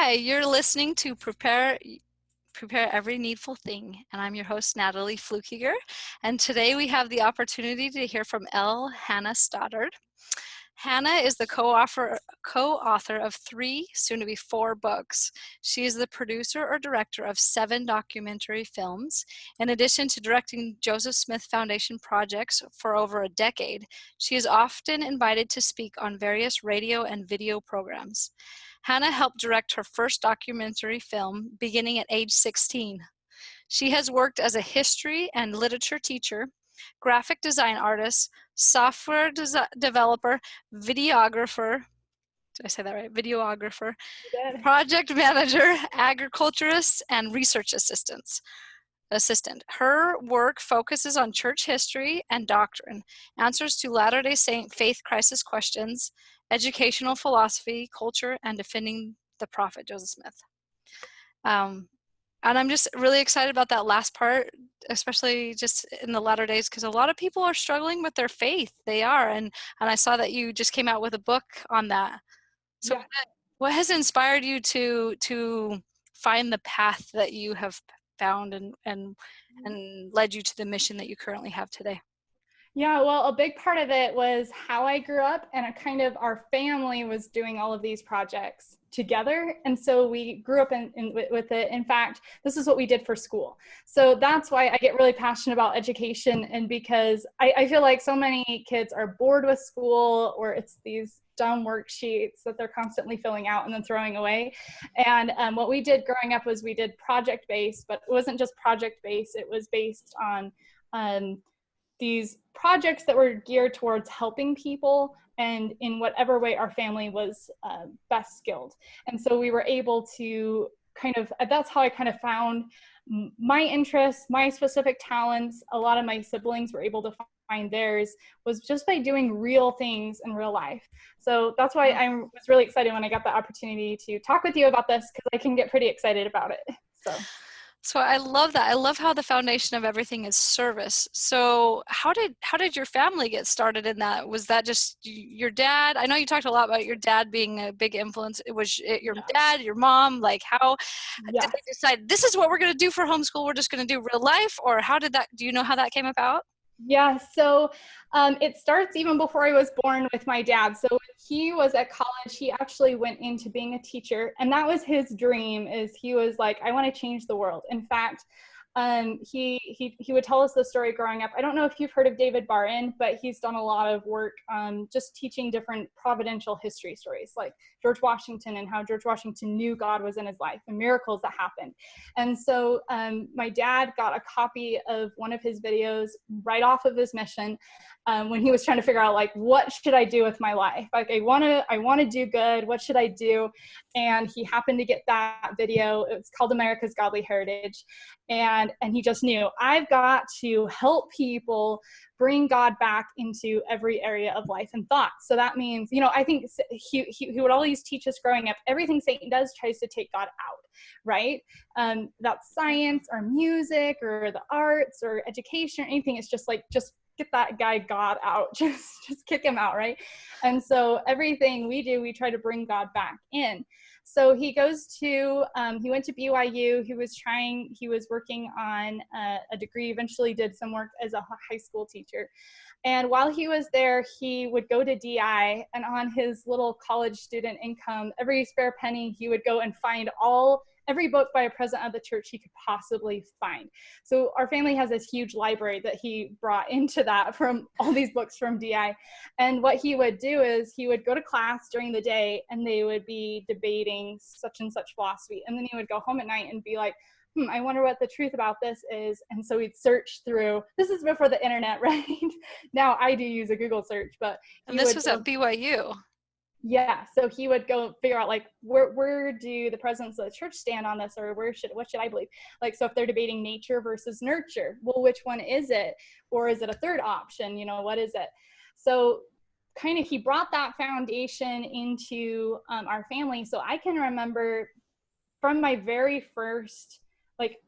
Hi, you're listening to Prepare Every Needful Thing, and I'm your host, Natalie Flukiger, and today we have the opportunity to hear from Hannah Stoddard. Hannah is the co-author of 3, soon to be 4 books. She is the producer or director of 7 documentary films. In addition to directing Joseph Smith Foundation projects for over a decade, she is often invited to speak on various radio and video programs. Hannah helped direct her first documentary film beginning at age 16. She has worked as a history and literature teacher, graphic design artist, software developer, videographer, did I say that right? Videographer, project manager, agriculturist, and research assistant. Her work focuses on church history and doctrine, answers to Latter-day Saint faith crisis questions, educational philosophy, culture, and defending the prophet Joseph Smith. And I'm just really excited about that last part, especially just in the latter days, because a lot of people are struggling with their faith. They are, and I saw that you just came out with a book on that. So Yeah. what has inspired you to find the path that you have found and led you to the mission that you currently have today? Yeah, well, a big part of it was how I grew up, and our family was doing all of these projects together. And so we grew up with it. In fact, this is what we did for school. So that's why I get really passionate about education, and because I feel like so many kids are bored with school, or it's these dumb worksheets that they're constantly filling out and then throwing away. And what we did growing up was we did project-based, but it wasn't just project-based, it was based on these projects that were geared towards helping people and in whatever way our family was best skilled. And so we were able to that's how I kind of found my interests, my specific talents. A lot of my siblings were able to find theirs, was just by doing real things in real life. So that's why I was really excited when I got the opportunity to talk with you about this, because I can get pretty excited about it. So I love that. I love how the foundation of everything is service. So how did your family get started in that? Was that just your dad? I know you talked a lot about your dad being a big influence. Was it your dad, your mom? Like, how did they decide this is what we're going to do for homeschool? We're just going to do real life? Or do you know how that came about? Yeah, so it starts even before I was born with my dad. So when he was at college, he actually went into being a teacher, and that was his dream. Is he was like, I want to change the world. In fact, he would tell us the story growing up. I don't know if you've heard of David Barton, but he's done a lot of work just teaching different providential history stories, like George Washington and how George Washington knew God was in his life and miracles that happened. And so my dad got a copy of one of his videos right off of his mission when he was trying to figure out, like, what should I do with my life? Like, I want to do good. What should I do? And he happened to get that video. It was called America's Godly Heritage. And he just knew, I've got to help people bring God back into every area of life and thought. So that means, I think he would always teach us growing up, everything Satan does tries to take God out, right? That's science or music or the arts or education or anything. It's just like, just get that guy God out, just kick him out, right? And so everything we do, we try to bring God back in. So he went to BYU. He was working on a degree, eventually did some work as a high school teacher. And while he was there, he would go to DI, and on his little college student income, every spare penny, he would go and find every book by a president of the church he could possibly find. So our family has this huge library that he brought into that from all these books from DI. And what he would do is he would go to class during the day, and they would be debating such and such philosophy. And then he would go home at night and be like, I wonder what the truth about this is. And so we'd search through, this is before the internet, right? Now I do use a Google search, but And this was at BYU. Yeah, so he would go figure out, like, where do the presidents of the church stand on this, or what should I believe? Like, so if they're debating nature versus nurture, well, which one is it? Or is it a third option? What is it? So kind of he brought that foundation into our family. So I can remember from my very first,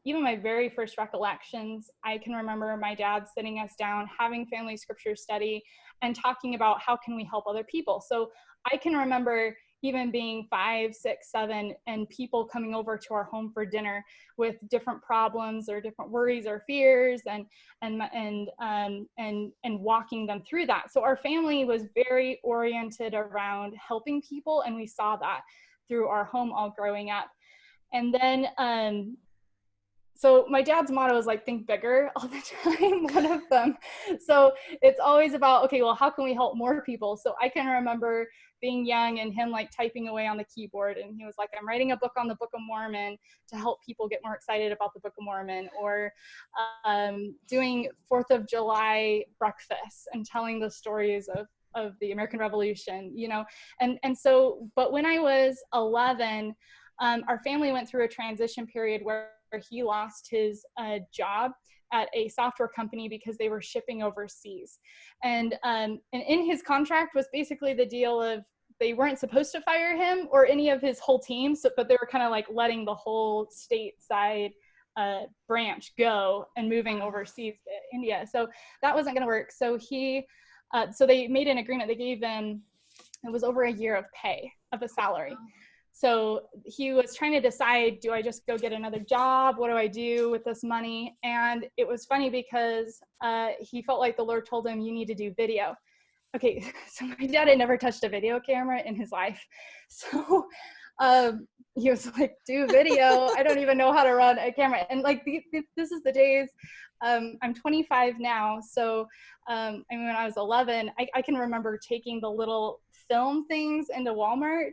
even my very first recollections, I can remember my dad sitting us down, having family scripture study, and talking about how can we help other people. So I can remember even being 5, 6, 7, and people coming over to our home for dinner with different problems or different worries or fears, and walking them through that. So our family was very oriented around helping people, and we saw that through our home all growing up. And then so my dad's motto is like, think bigger all the time, one of them. So it's always about, okay, well, how can we help more people? So I can remember being young and him like typing away on the keyboard, and he was like, I'm writing a book on the Book of Mormon to help people get more excited about the Book of Mormon, or doing 4th of July breakfasts and telling the stories of the American Revolution, you know. And so, but when I was 11, our family went through a transition period where he lost his job at a software company because they were shipping overseas. And in his contract was basically the deal of they weren't supposed to fire him or any of his whole team, but they were kind of like letting the whole stateside branch go and moving overseas to India. So that wasn't going to work. So so they made an agreement. They gave him, it was over a year of pay, of a salary. So he was trying to decide, do I just go get another job? What do I do with this money? And it was funny because he felt like the Lord told him, you need to do video. Okay, so my dad had never touched a video camera in his life. So he was like, do video. I don't even know how to run a camera. And like, this is the days, I'm 25 now. So I mean, when I was 11, I can remember taking the little film things into Walmart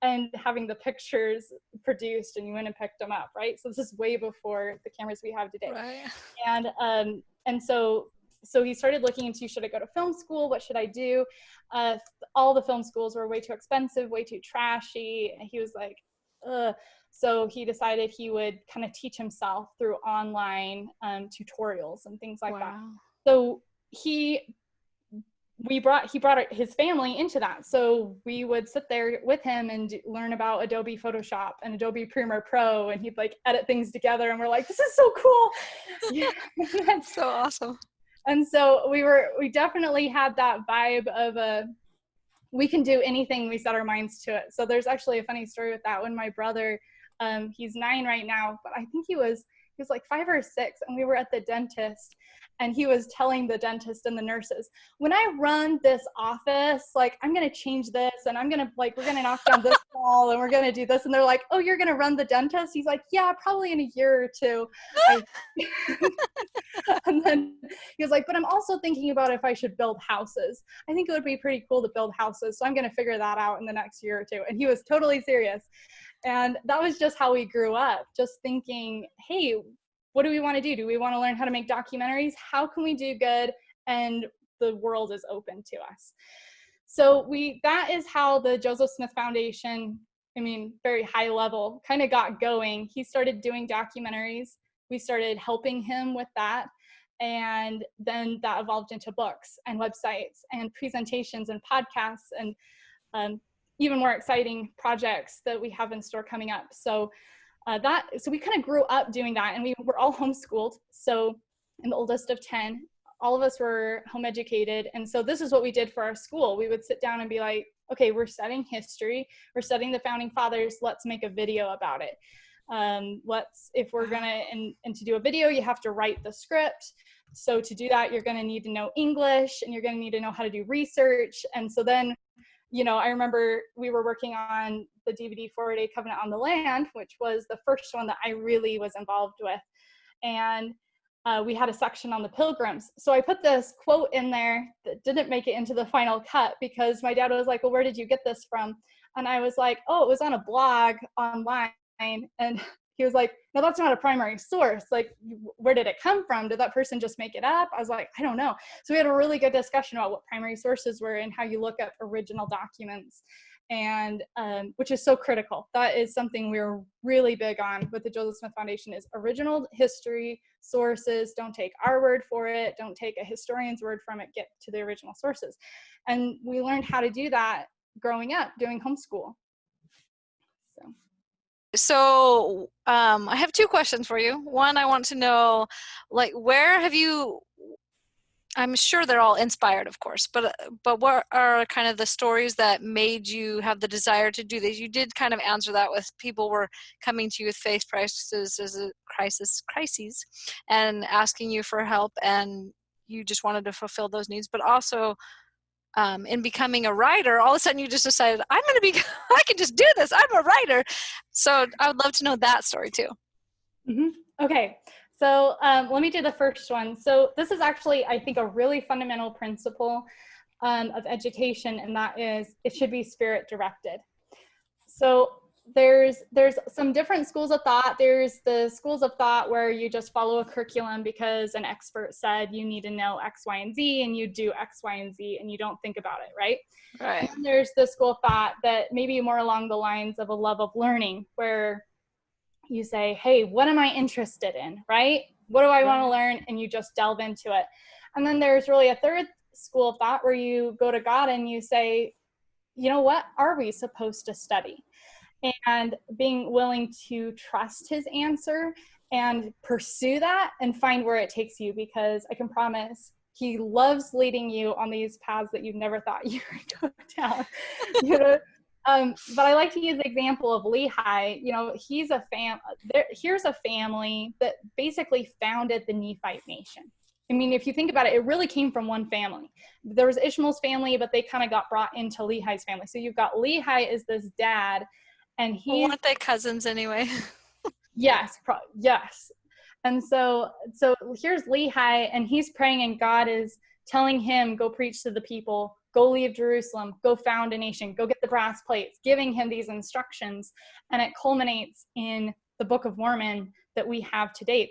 and having the pictures produced, and you went and picked them up, right? So this is way before the cameras we have today. Right. And so he started looking into, should I go to film school? What should I do? All the film schools were way too expensive, way too trashy. And he was like, ugh. So he decided he would kind of teach himself through online tutorials and things like that. So he brought his family into that. So we would sit there with him and learn about Adobe Photoshop and Adobe Premiere Pro, and he'd like edit things together, and we're like, this is so cool. Yeah. That's so awesome. And so we definitely had that vibe of we can do anything we set our minds to it. So there's actually a funny story with that. When my brother, he's 9 right now, but I think he was like 5 or 6, and we were at the dentist, and he was telling the dentist and the nurses, when I run this office, like, I'm going to change this, and I'm going to, like, we're going to knock down this wall, and we're going to do this. And they're like, oh, you're going to run the dentist? He's like, yeah, probably in a year or 2. And then he was like, but I'm also thinking about if I should build houses. I think it would be pretty cool to build houses. So I'm going to figure that out in the next year or 2. And he was totally serious. And that was just how we grew up, just thinking, hey, what do we want to do? Do we want to learn how to make documentaries? How can we do good? And the world is open to us. So that is how the Joseph Smith Foundation, I mean, very high level, kind of got going. He started doing documentaries. We started helping him with that. And then that evolved into books and websites and presentations and podcasts and even more exciting projects that we have in store coming up. So so we kind of grew up doing that, and we were all homeschooled. So I'm the oldest of 10. All of us were home educated. And so this is what we did for our school. We would sit down and be like, okay, we're studying history. We're studying the founding fathers. Let's make a video about it. If we're gonna, and to do a video, you have to write the script. So to do that, you're gonna need to know English, and you're gonna need to know how to do research. And so then, you know, I remember we were working on the DVD 4-Day Covenant on the Land, which was the first one that I really was involved with. And we had a section on the Pilgrims. So I put this quote in there that didn't make it into the final cut because my dad was like, well, where did you get this from? And I was like, oh, it was on a blog online. And he was like, no, that's not a primary source. Like, where did it come from? Did that person just make it up? I was like, I don't know. So we had a really good discussion about what primary sources were and how you look up original documents, and which is so critical. That is something we're really big on with the Joseph Smith Foundation, is original history sources. Don't take our word for it. Don't take a historian's word from it. Get to the original sources. And we learned how to do that growing up, doing homeschool. So I have 2 questions for you. One, I want to know, like, where have you, I'm sure they're all inspired, of course, but what are kind of the stories that made you have the desire to do this? You did kind of answer that with people were coming to you with faith crises, and asking you for help, and you just wanted to fulfill those needs. But also, in becoming a writer, all of a sudden you just decided, I'm going to be, I can just do this. I'm a writer. So I would love to know that story too. Mm-hmm. Okay. So let me do the first one. So this is actually, I think, a really fundamental principle of education, and that is it should be spirit directed. So there's some different schools of thought. There's the schools of thought where you just follow a curriculum because an expert said you need to know X, Y, and Z, and you do X, Y, and Z, and you don't think about it, right? Right. And then there's the school of thought that maybe more along the lines of a love of learning, where you say, hey, what am I interested in, right? What do I want to learn? And you just delve into it. And then there's really a third school of thought where you go to God and you say, you know, what are we supposed to study? And being willing to trust his answer and pursue that and find where it takes you, because I can promise he loves leading you on these paths that you never thought you would go down. You know, but I like to use the example of Lehi. You know, he's here's a family that basically founded the Nephite nation. I mean, if you think about it, it really came from one family. There was Ishmael's family, but they kind of got brought into Lehi's family. So you've got Lehi is this dad, and he's— weren't they cousins anyway? Yes, yes. And so here's Lehi, and he's praying, and God is telling him, go preach to the people, go leave Jerusalem, go found a nation, go get the brass plates, giving him these instructions. And it culminates in the Book of Mormon that we have today.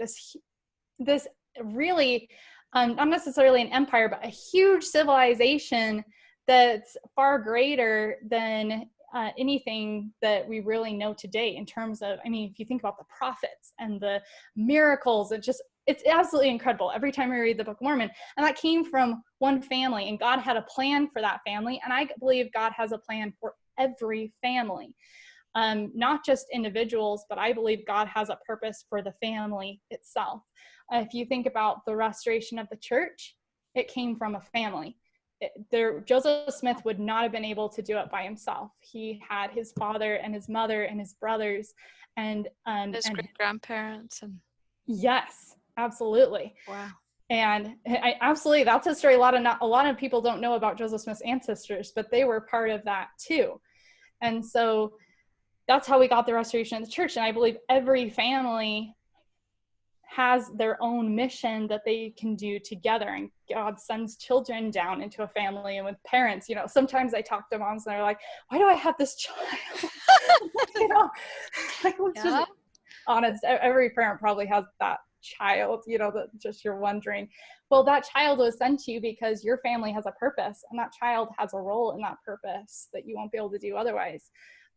This really, not necessarily an empire, but a huge civilization that's far greater than anything that we really know today in terms of, I mean, if you think about the prophets and the miracles, it's absolutely incredible every time I read the Book of Mormon. And that came from one family, and God had a plan for that family. And I believe God has a plan for every family, not just individuals, but I believe God has a purpose for the family itself. If you think about the restoration of the church, it came from a family. Joseph Smith would not have been able to do it by himself. He had his father and his mother and his brothers and his great-grandparents. And yes, absolutely. Wow. And absolutely, that's a story a lot of people don't know about Joseph Smith's ancestors, but they were part of that too. And so that's how we got the restoration of the church. And I believe every family has their own mission that they can do together, and God sends children down into a family. And with parents, you know, sometimes I talk to moms and they're like, why do I have this child? You know, like, let's just be honest. Every parent probably has that child, you know, that just you're wondering, well, that child was sent to you because your family has a purpose, and that child has a role in that purpose that you won't be able to do otherwise.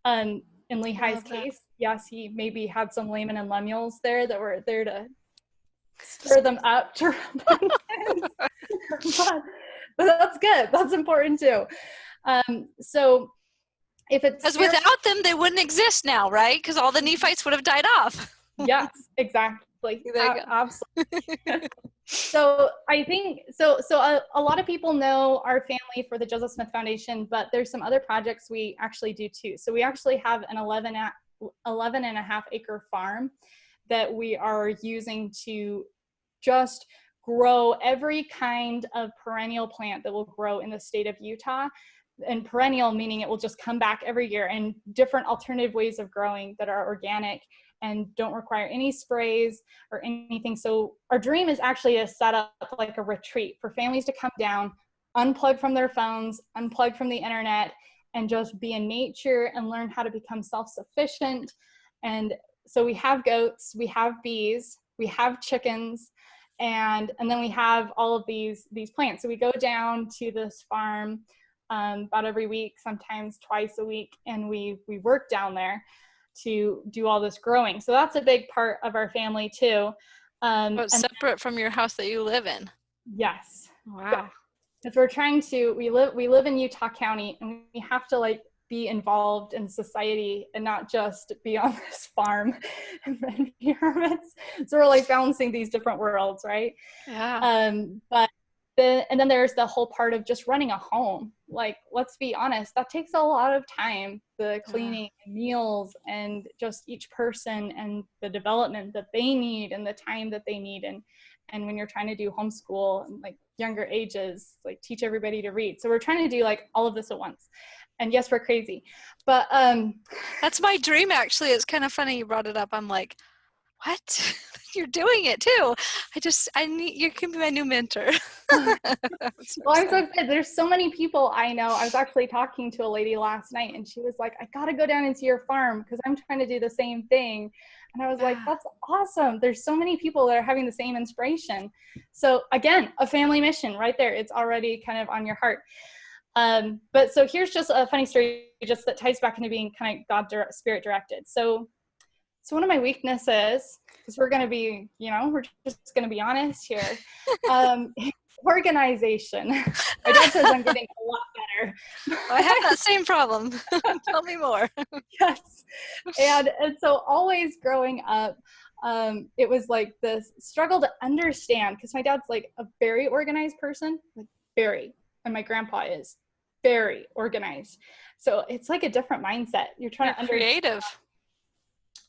In Lehi's case, yes, he maybe had some Laman and Lemuels there that were there to stir them up to repentance. but that's good. That's important too. So if it's— because without them, they wouldn't exist now, right? Because all the Nephites would have died off. Yes, exactly. Absolutely. So I think so a lot of people know our family for the Joseph Smith Foundation, but there's some other projects we actually do too. So we actually have an 11.5 acre farm that we are using to just grow every kind of perennial plant that will grow in the state of Utah. And perennial meaning it will just come back every year, and different alternative ways of growing that are organic and don't require any sprays or anything. So our dream is actually to set up like a retreat for families to come down, unplug from their phones, unplug from the internet, and just be in nature and learn how to become self-sufficient. And so we have goats, we have bees, we have chickens, and then we have all of these plants. So we go down to this farm about every week, sometimes twice a week, and we work down there to do all this growing. So that's a big part of our family too. But separate from your house that you live in. Yes. Wow. Because we're trying to, we live in Utah County, and we have to like be involved in society and not just be on this farm and be hermits. So we're like balancing these different worlds, right? Yeah. But And then there's the whole part of just running a home. Like, let's be honest, that takes a lot of time, the cleaning and meals and just each person and the development that they need and the time that they need. And when you're trying to do homeschool and like younger ages, like teach everybody to read. So we're trying to do like all of this at once. And yes, we're crazy, but that's my dream. Actually, it's kind of funny you brought it up. I'm like, what? You're doing it too. You can be my new mentor. Well, I'm so excited. There's so many people I know. I was actually talking to a lady last night and she was like, I got to go down into your farm because I'm trying to do the same thing. And I was like, that's awesome. There's so many people that are having the same inspiration. So again, a family mission right there. It's already kind of on your heart. But so here's just a funny story just that ties back into being kind of God spirit directed. So one of my weaknesses, because we're going to be, we're just going to be honest here, organization. My dad says I'm getting a lot better. I have that same problem. Tell me more. Yes. And so always growing up, it was like this struggle to understand, because my dad's like a very organized person, like very, and my grandpa is very organized. So it's like a different mindset. You're trying to understand. Creative.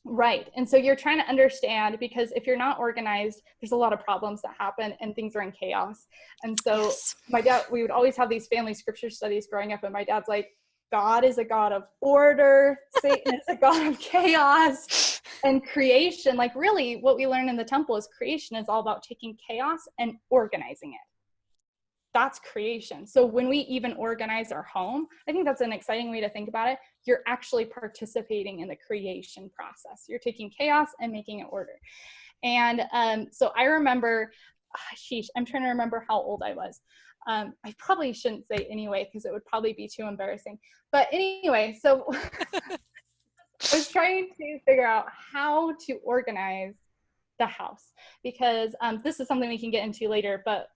Right. And so you're trying to understand, because if you're not organized, there's a lot of problems that happen and things are in chaos. And so my dad, we would always have these family scripture studies growing up. And my dad's like, God is a God of order. Satan is a God of chaos and creation. Like really what we learn in the temple is creation is all about taking chaos and organizing it. That's creation. So when we even organize our home, I think that's an exciting way to think about it. You're actually participating in the creation process. You're taking chaos and making it order. And so I remember, I'm trying to remember how old I was. I probably shouldn't say anyway, because it would probably be too embarrassing. But anyway, so I was trying to figure out how to organize the house, because this is something we can get into later, but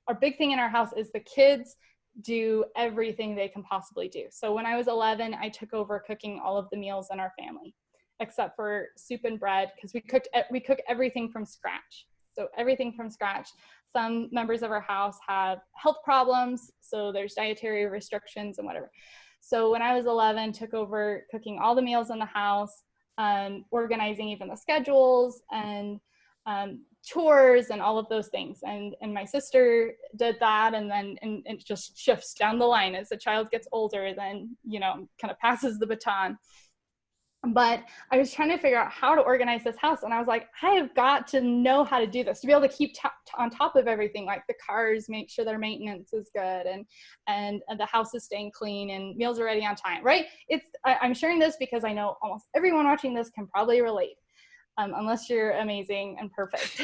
our big thing in our house is the kids do everything they can possibly do. So when I was 11, I took over cooking all of the meals in our family, except for soup and bread, because we cook everything from scratch. So everything from scratch. Some members of our house have health problems, so there's dietary restrictions and whatever. So when I was 11, took over cooking all the meals in the house, organizing even the schedules and chores and all of those things. And my sister did that. And then and it just shifts down the line as the child gets older, then, kind of passes the baton. But I was trying to figure out how to organize this house. And I was like, I have got to know how to do this, to be able to keep on top of everything, like the cars, make sure their maintenance is good and the house is staying clean and meals are ready on time, right? I'm sharing this because I know almost everyone watching this can probably relate. Unless you're amazing and perfect.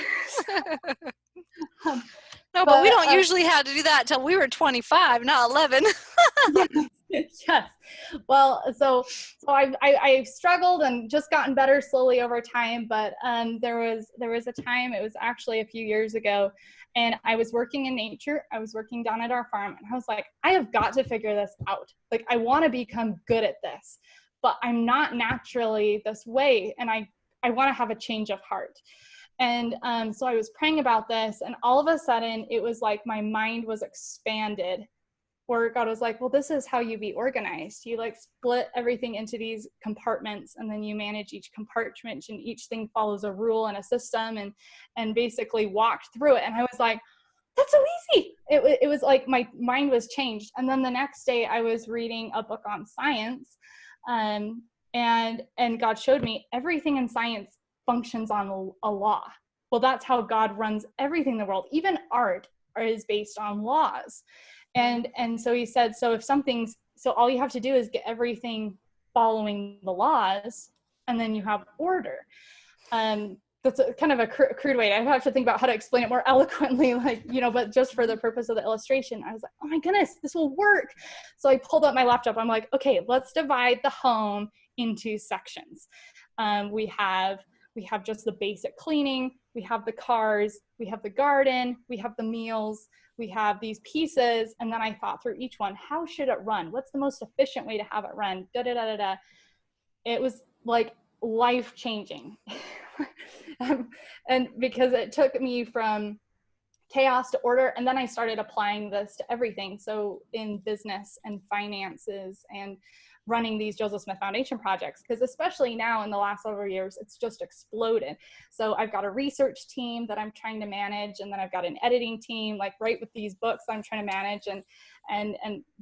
No, but we don't usually have to do that till we were 25, not 11. Yes. Well, so I struggled and just gotten better slowly over time. But there was a time, it was actually a few years ago, and I was working in nature. I was working down at our farm, and I was like, I have got to figure this out. Like, I want to become good at this, but I'm not naturally this way, and I want to have a change of heart. And so I was praying about this, and all of a sudden it was like my mind was expanded, where God was like, well, this is how you be organized. You like split everything into these compartments, and then you manage each compartment, and each thing follows a rule and a system, and basically walked through it. And I was like, that's so easy. It was like my mind was changed. And then the next day I was reading a book on science, and God showed me everything in science functions on a law. Well, that's how God runs everything in the world. Even art is based on laws. And so he said, so all you have to do is get everything following the laws, and then you have order. That's kind of a crude way. I have to think about how to explain it more eloquently, but just for the purpose of the illustration, I was like, oh my goodness, this will work. So I pulled up my laptop. I'm like, okay, let's divide the home into sections. We have just the basic cleaning, we have the cars, we have the garden, we have the meals, we have these pieces. And then I thought through each one, how should it run? What's the most efficient way to have it run? It was like life-changing. And because it took me from chaos to order. And then I started applying this to everything. So in business and finances and running these Joseph Smith Foundation projects, because especially now in the last several years, it's just exploded. So I've got a research team that I'm trying to manage, and then I've got an editing team, like right with these books I'm trying to manage, and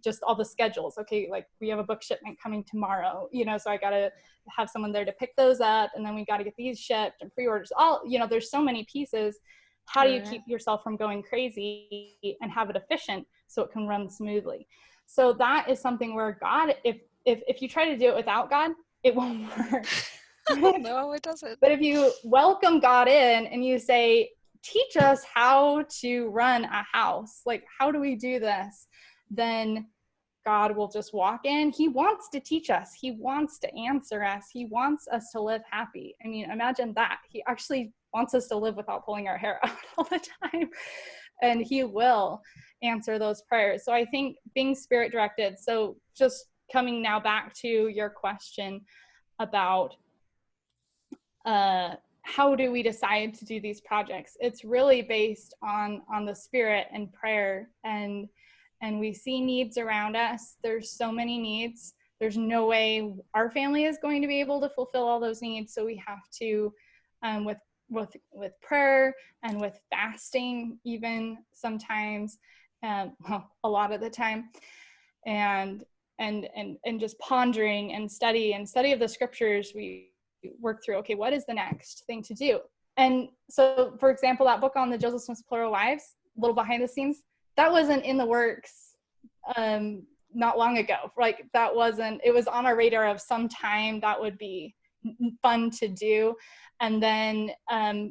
just all the schedules. Okay, like we have a book shipment coming tomorrow, so I got to have someone there to pick those up, and then we got to get these shipped and pre-orders. All, there's so many pieces. How do you keep yourself from going crazy and have it efficient so it can run smoothly? So that is something where God, if you try to do it without God, it won't work. No, it doesn't. But if you welcome God in and you say, teach us how to run a house, like how do we do this? Then God will just walk in. He wants to teach us. He wants to answer us. He wants us to live happy. I mean, imagine that. He actually wants us to live without pulling our hair out all the time. And he will answer those prayers. So I think being spirit directed. So just coming now back to your question about how do we decide to do these projects? It's really based on the spirit and prayer, and we see needs around us. There's so many needs. There's no way our family is going to be able to fulfill all those needs. So we have to, with prayer and with fasting, even sometimes, well, a lot of the time, and just pondering and study of the scriptures, we work through, okay, what is the next thing to do? And so, for example, that book on the Joseph Smith's plural wives, little behind the scenes, that wasn't in the works not long ago. Like that wasn't, it was on our radar of some time that would be fun to do. And then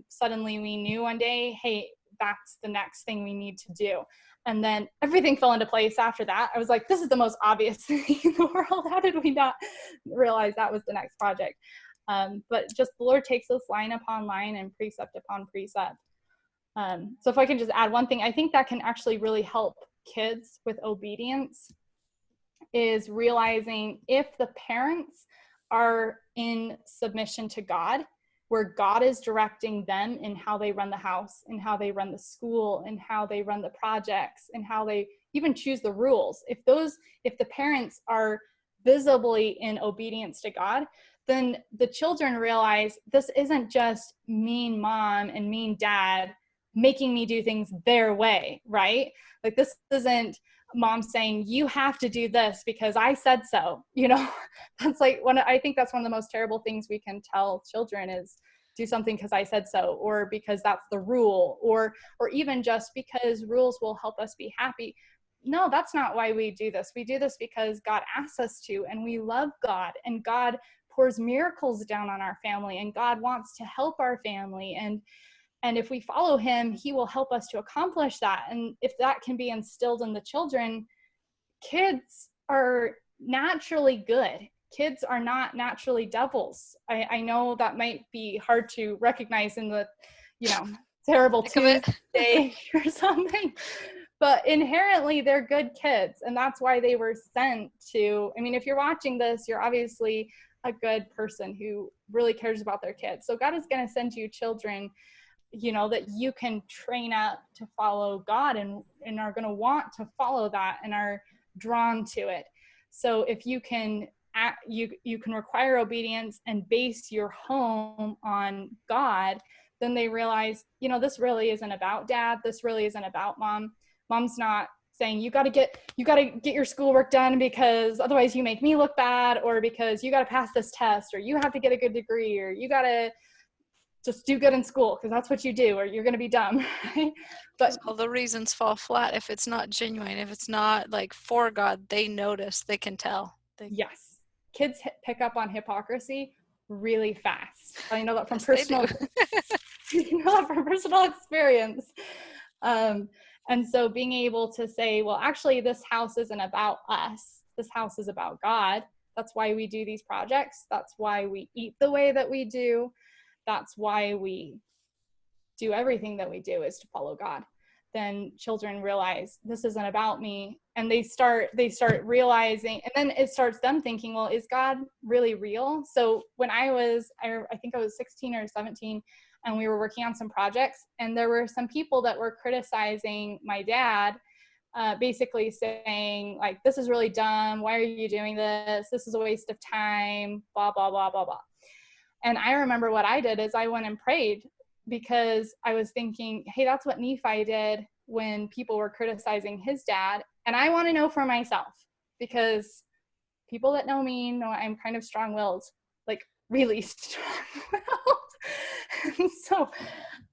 suddenly we knew one day, hey, that's the next thing we need to do. And then everything fell into place after that. I was like, this is the most obvious thing in the world. How did we not realize that was the next project? But just the Lord takes us line upon line and precept upon precept. So if I can just add one thing, I think that can actually really help kids with obedience, is realizing if the parents are in submission to God, where God is directing them in how they run the house, and how they run the school, and how they run the projects, and how they even choose the rules. If the parents are visibly in obedience to God, then the children realize this isn't just mean mom and mean dad making me do things their way, right? Like this isn't mom saying, you have to do this because I said so, That's like I think that's one of the most terrible things we can tell children is do something because I said so, or because that's the rule, or even just because rules will help us be happy. No, that's not why we do this. We do this because God asks us to, and we love God, and God pours miracles down on our family, and God wants to help our family. And if we follow him, he will help us to accomplish that. And if that can be instilled in the children, kids are naturally good. Kids are not naturally devils. I know that might be hard to recognize in the, terrible Tuesday or something, but inherently they're good kids. And that's why they were sent to, if you're watching this, you're obviously a good person who really cares about their kids. So God is going to send you children, that you can train up to follow God, and are going to want to follow that and are drawn to it. So if you can you can require obedience and base your home on God, then they realize, this really isn't about dad. This really isn't about mom. Mom's not saying you got to get your schoolwork done because otherwise you make me look bad, or because you got to pass this test, or you have to get a good degree, or you got to just do good in school because that's what you do, or you're going to be dumb. Right? But all the reasons fall flat if it's not genuine, if it's not like for God. They notice, they can tell. Yes, kids pick up on hypocrisy really fast. I know that from Yes, personal from personal experience. And so being able to say, well, actually this house isn't about us, this house is about God. That's why we do these projects. That's why we eat the way that we do. That's why we do everything that we do, is to follow God. Then children realize this isn't about me, and they start realizing, and then it starts them thinking, well, is God really real? So when I think I was 16 or 17, and we were working on some projects, and there were some people that were criticizing my dad, basically saying like, this is really dumb. Why are you doing this? This is a waste of time, blah, blah, blah, blah, blah. And I remember what I did is I went and prayed, because I was thinking, hey, that's what Nephi did when people were criticizing his dad. And I want to know for myself, because people that know me know I'm kind of strong-willed, like really strong-willed. And so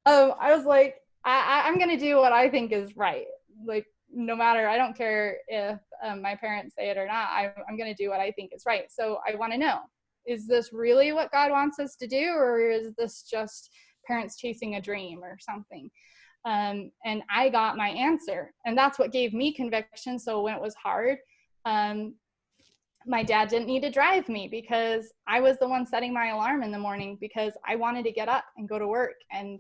I was like, I'm going to do what I think is right. Like, no matter, I don't care if my parents say it or not, I'm going to do what I think is right. So I want to know, is this really what God wants us to do? Or is this just parents chasing a dream or something? And I got my answer, and that's what gave me conviction. So when it was hard, my dad didn't need to drive me, because I was the one setting my alarm in the morning, because I wanted to get up and go to work. And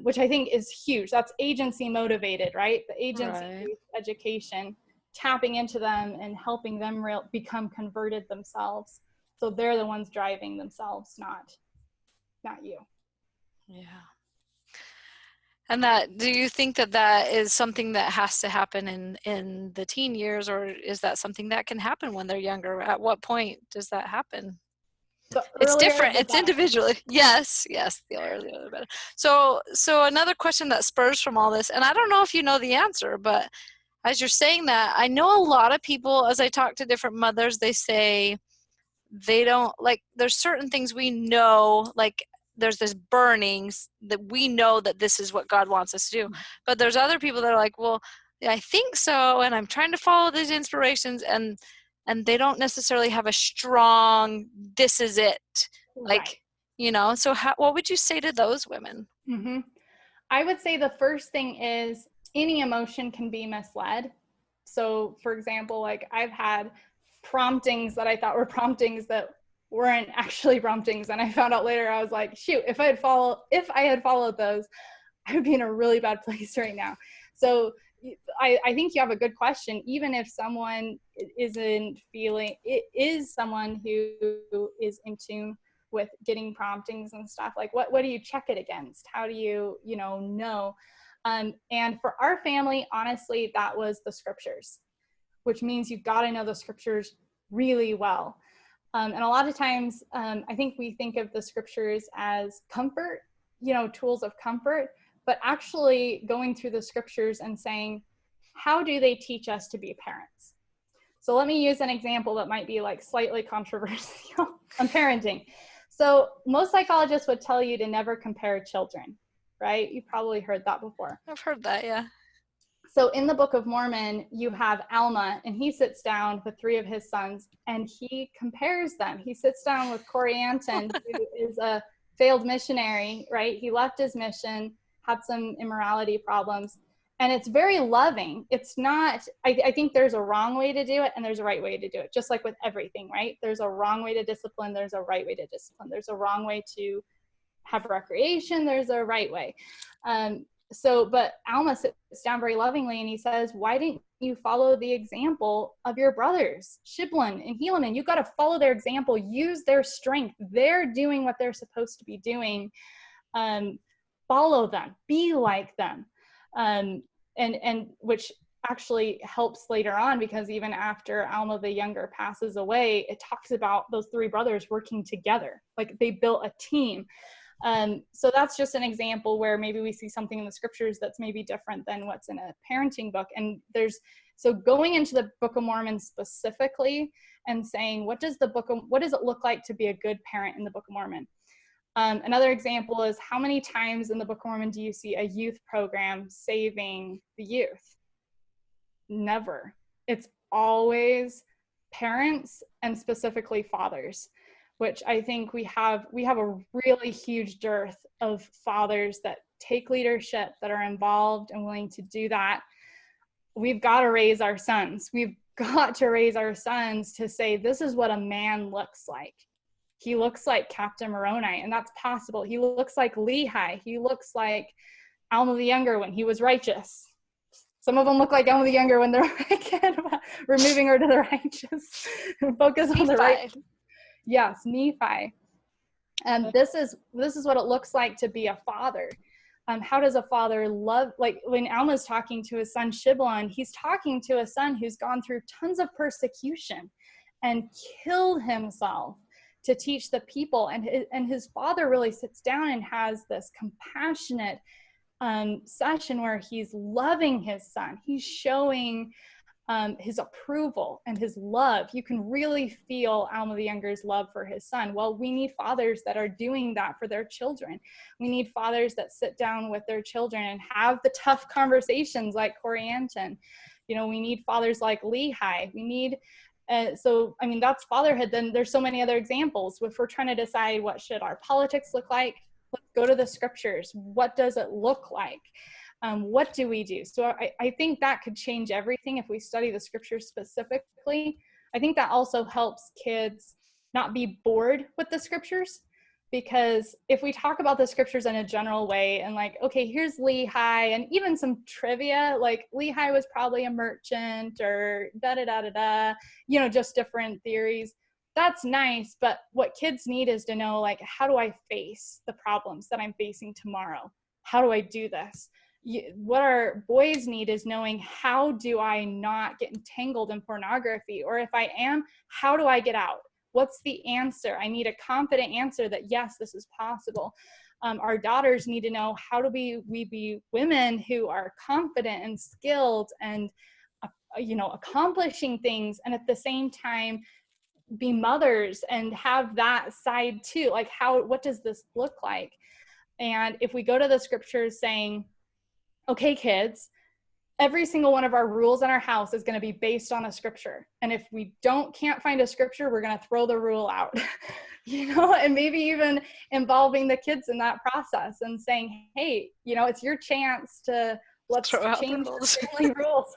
which I think is huge. That's agency motivated, right? The agency education, tapping into them and helping them become converted themselves. So they're the ones driving themselves, not you. Yeah. And that, do you think that that is something that has to happen in the teen years, or is that something that can happen when they're younger? At what point does that happen? It's different. It's individually. Yes, the earlier the better. So another question that spurs from all this, and I don't know if you know the answer, but as you're saying that, I know a lot of people, as I talk to different mothers, they say they don't, like, there's certain things we know, like there's this burnings that we know that this is what God wants us to do. But there's other people that are like, well, yeah, I think so, and I'm trying to follow these inspirations, and they don't necessarily have a strong, this is it. Like, right. So what would you say to those women? Mm-hmm. I would say the first thing is any emotion can be misled. So for example, like I've had promptings that I thought were promptings that weren't actually promptings. And I found out later, I was like, shoot, if I had followed those, I would be in a really bad place right now. So I think you have a good question. Even if someone isn't feeling, it is someone who is in tune with getting promptings and stuff, like what do you check it against? How do you know? And for our family, honestly, that was the scriptures, which means you've got to know the scriptures really well. And a lot of times, I think we think of the scriptures as comfort, tools of comfort, but actually going through the scriptures and saying, how do they teach us to be parents? So let me use an example that might be like slightly controversial on parenting. So most psychologists would tell you to never compare children, right? You've probably heard that before. I've heard that, yeah. So in the Book of Mormon, you have Alma, and he sits down with 3 of his sons, and he compares them. He sits down with Corey Anton, who is a failed missionary, right? He left his mission, had some immorality problems, and it's very loving. It's not, I think there's a wrong way to do it, and there's a right way to do it, just like with everything, right? There's a wrong way to discipline, there's a right way to discipline. There's a wrong way to have recreation, there's a right way. But Alma sits down very lovingly and he says, why didn't you follow the example of your brothers, Shiblon and Helaman? You've got to follow their example, use their strength. They're doing what they're supposed to be doing. Follow them, be like them. And which actually helps later on, because even after Alma the younger passes away, it talks about those 3 brothers working together, like they built a team. So that's just an example where maybe we see something in the scriptures that's maybe different than what's in a parenting book. And so going into the Book of Mormon specifically and saying, what does it look like to be a good parent in the Book of Mormon? Another example is, how many times in the Book of Mormon do you see a youth program saving the youth? Never. It's always parents, and specifically fathers, which I think we have a really huge dearth of fathers that take leadership, that are involved and willing to do that. We've got to raise our sons. We've got to raise our sons to say, this is what a man looks like. He looks like Captain Moroni, and that's possible. He looks like Lehi. He looks like Alma the Younger when he was righteous. Some of them look like Alma the Younger when they're wicked. We're moving her to the righteous. Focus on the right. Yes, Nephi. This is what it looks like to be a father. How does a father love? Like when Alma's talking to his son Shiblon, he's talking to a son who's gone through tons of persecution and killed himself to teach the people. And his father really sits down and has this compassionate session where he's loving his son. He's showing his approval and his love. You can really feel Alma the Younger's love for his son. Well, we need fathers that are doing that for their children. We need fathers that sit down with their children and have the tough conversations like Corey Anton. You know, we need fathers like Lehi. We need, so, I mean, that's fatherhood. Then there's so many other examples. If we're trying to decide what should our politics look like, let's go to the scriptures. What does it look like? What do we do? So I think that could change everything if we study the scriptures specifically. I think that also helps kids not be bored with the scriptures, because if we talk about the scriptures in a general way and like, okay, here's Lehi, and even some trivia, like Lehi was probably a merchant or da-da-da-da-da, you know, just different theories. That's nice, but what kids need is to know, like, how do I face the problems that I'm facing tomorrow? How do I do this? What our boys need is knowing, how do I not get entangled in pornography? Or if I am, how do I get out? What's the answer? I need a confident answer that yes, this is possible. Our daughters need to know, how do we be women who are confident and skilled and you know, accomplishing things, and at the same time be mothers and have that side too. Like, what does this look like? And if we go to the scriptures saying, okay, kids, every single one of our rules in our house is going to be based on a scripture. And if we can't find a scripture, we're going to throw the rule out, you know, and maybe even involving the kids in that process and saying, hey, you know, it's your chance to let's change the family rules.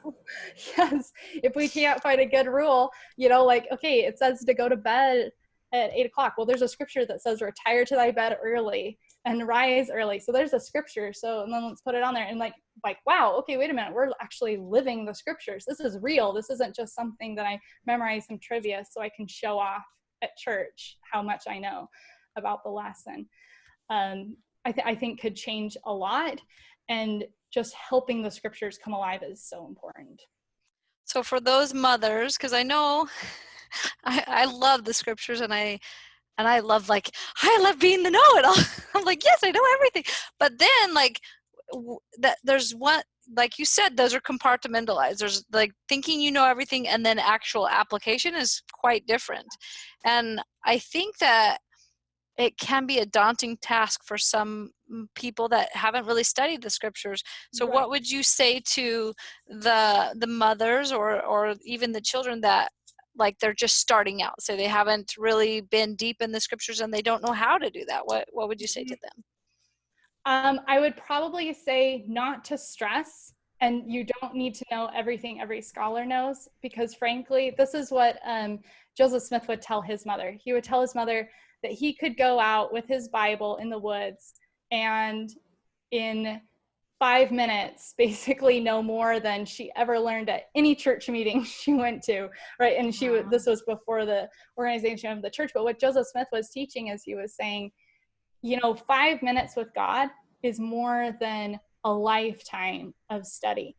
Yes. If we can't find a good rule, you know, like, okay, it says to go to bed at 8 o'clock. Well, there's a scripture that says retire to thy bed early and rise early. So there's a scripture. So, and then let's put it on there and like, wow, okay, wait a minute. We're actually living the scriptures. This is real. This isn't just something that I memorize some trivia so I can show off at church how much I know about the lesson. I think could change a lot, and just helping the scriptures come alive is so important. So for those mothers, because I know I love the scriptures, and I love, like, I love being the know-it-all. I'm like, yes, I know everything. But then, like, that there's one, like you said, those are compartmentalized. There's like thinking you know everything, and then actual application is quite different. And I think that it can be a daunting task for some people that haven't really studied the scriptures. So Right. What would you say to the mothers or even the children that, like, they're just starting out, so they haven't really been deep in the scriptures and they don't know how to do that? What would you say to them? I would probably say not to stress, and you don't need to know everything every scholar knows, because frankly, this is what Joseph Smith would tell his mother. He would tell his mother that he could go out with his Bible in the woods and in 5 minutes basically know more than she ever learned at any church meeting she went to, right? And this was before the organization of the church. But what Joseph Smith was teaching is, he was saying, you know, 5 minutes with God is more than a lifetime of study.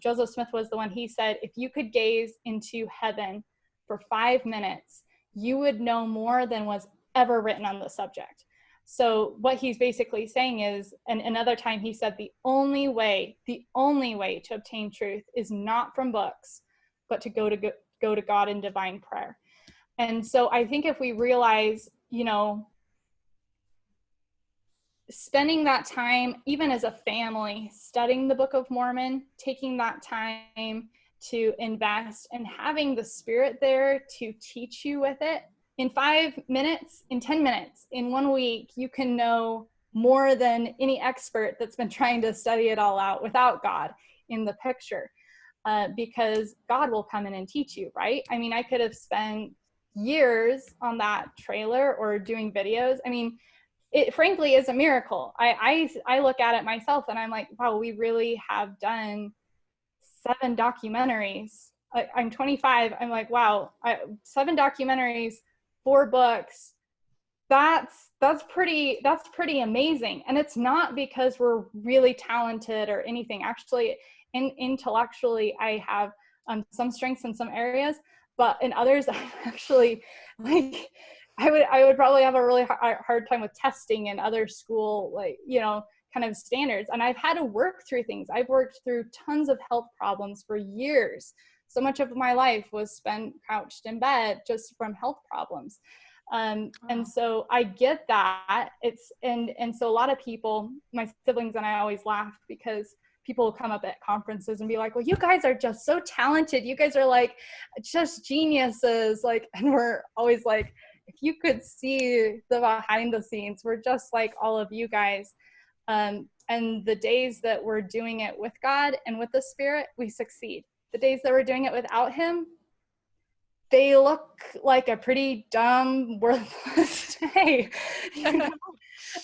Joseph Smith was the one, he said, if you could gaze into heaven for 5 minutes, you would know more than was ever written on the subject. So what he's basically saying is, and another time he said, the only way to obtain truth is not from books, but to go to God in divine prayer. And so I think if we realize, you know, spending that time, even as a family, studying the Book of Mormon, taking that time to invest and having the Spirit there to teach you with it, in 5 minutes, in 10 minutes, in 1 week, you can know more than any expert that's been trying to study it all out without God in the picture, because God will come in and teach you, right? I mean, I could have spent years on that trailer or doing videos. I mean, it frankly is a miracle. I look at it myself and I'm like, wow, we really have done 7 documentaries. I'm 25. I'm like, wow, 7 documentaries, 4 books, that's pretty amazing. And it's not because we're really talented or anything. Actually, intellectually, I have some strengths in some areas, but in others, I'm actually like, I would probably have a really hard time with testing and other school, like, kind of standards. And I've had to work through things. I've worked through tons of health problems for years. So much of my life was spent crouched in bed just from health problems. And so I get that. And so a lot of people, my siblings and I, always laugh because people will come up at conferences and be like, well, you guys are just so talented. You guys are like just geniuses. Like, and we're always like, if you could see the behind the scenes, we're just like all of you guys. And the days that we're doing it with God and with the Spirit, we succeed. The days that we're doing it without Him, they look like a pretty dumb, worthless day.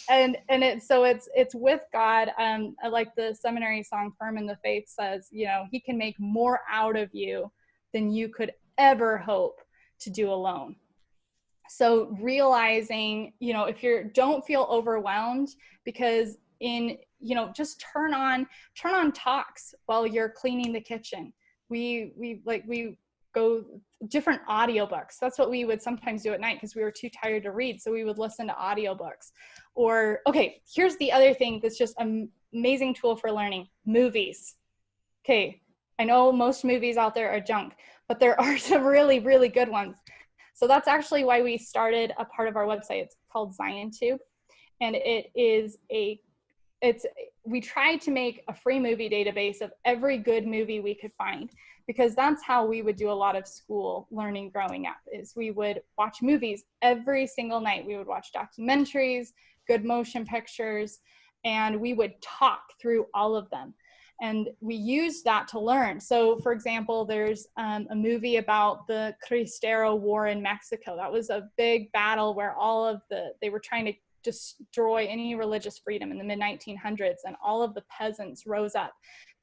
And it's with God. Like the seminary song "Firm in the Faith" says, He can make more out of you than you could ever hope to do alone. So realizing, if don't feel overwhelmed, because just turn on talks while you're cleaning the kitchen. We go different audiobooks. That's what we would sometimes do at night because we were too tired to read. So we would listen to audiobooks. Or, okay, here's the other thing that's just an amazing tool for learning: movies. Okay, I know most movies out there are junk, but there are some really, really good ones. So that's actually why we started a part of our website. It's called ZionTube. And we tried to make a free movie database of every good movie we could find, because that's how we would do a lot of school learning growing up, is we would watch movies every single night. We would watch documentaries, good motion pictures, and we would talk through all of them. And we used that to learn. So for example, there's a movie about the Cristero War in Mexico. That was a big battle where they were trying to destroy any religious freedom in the mid-1900s, and all of the peasants rose up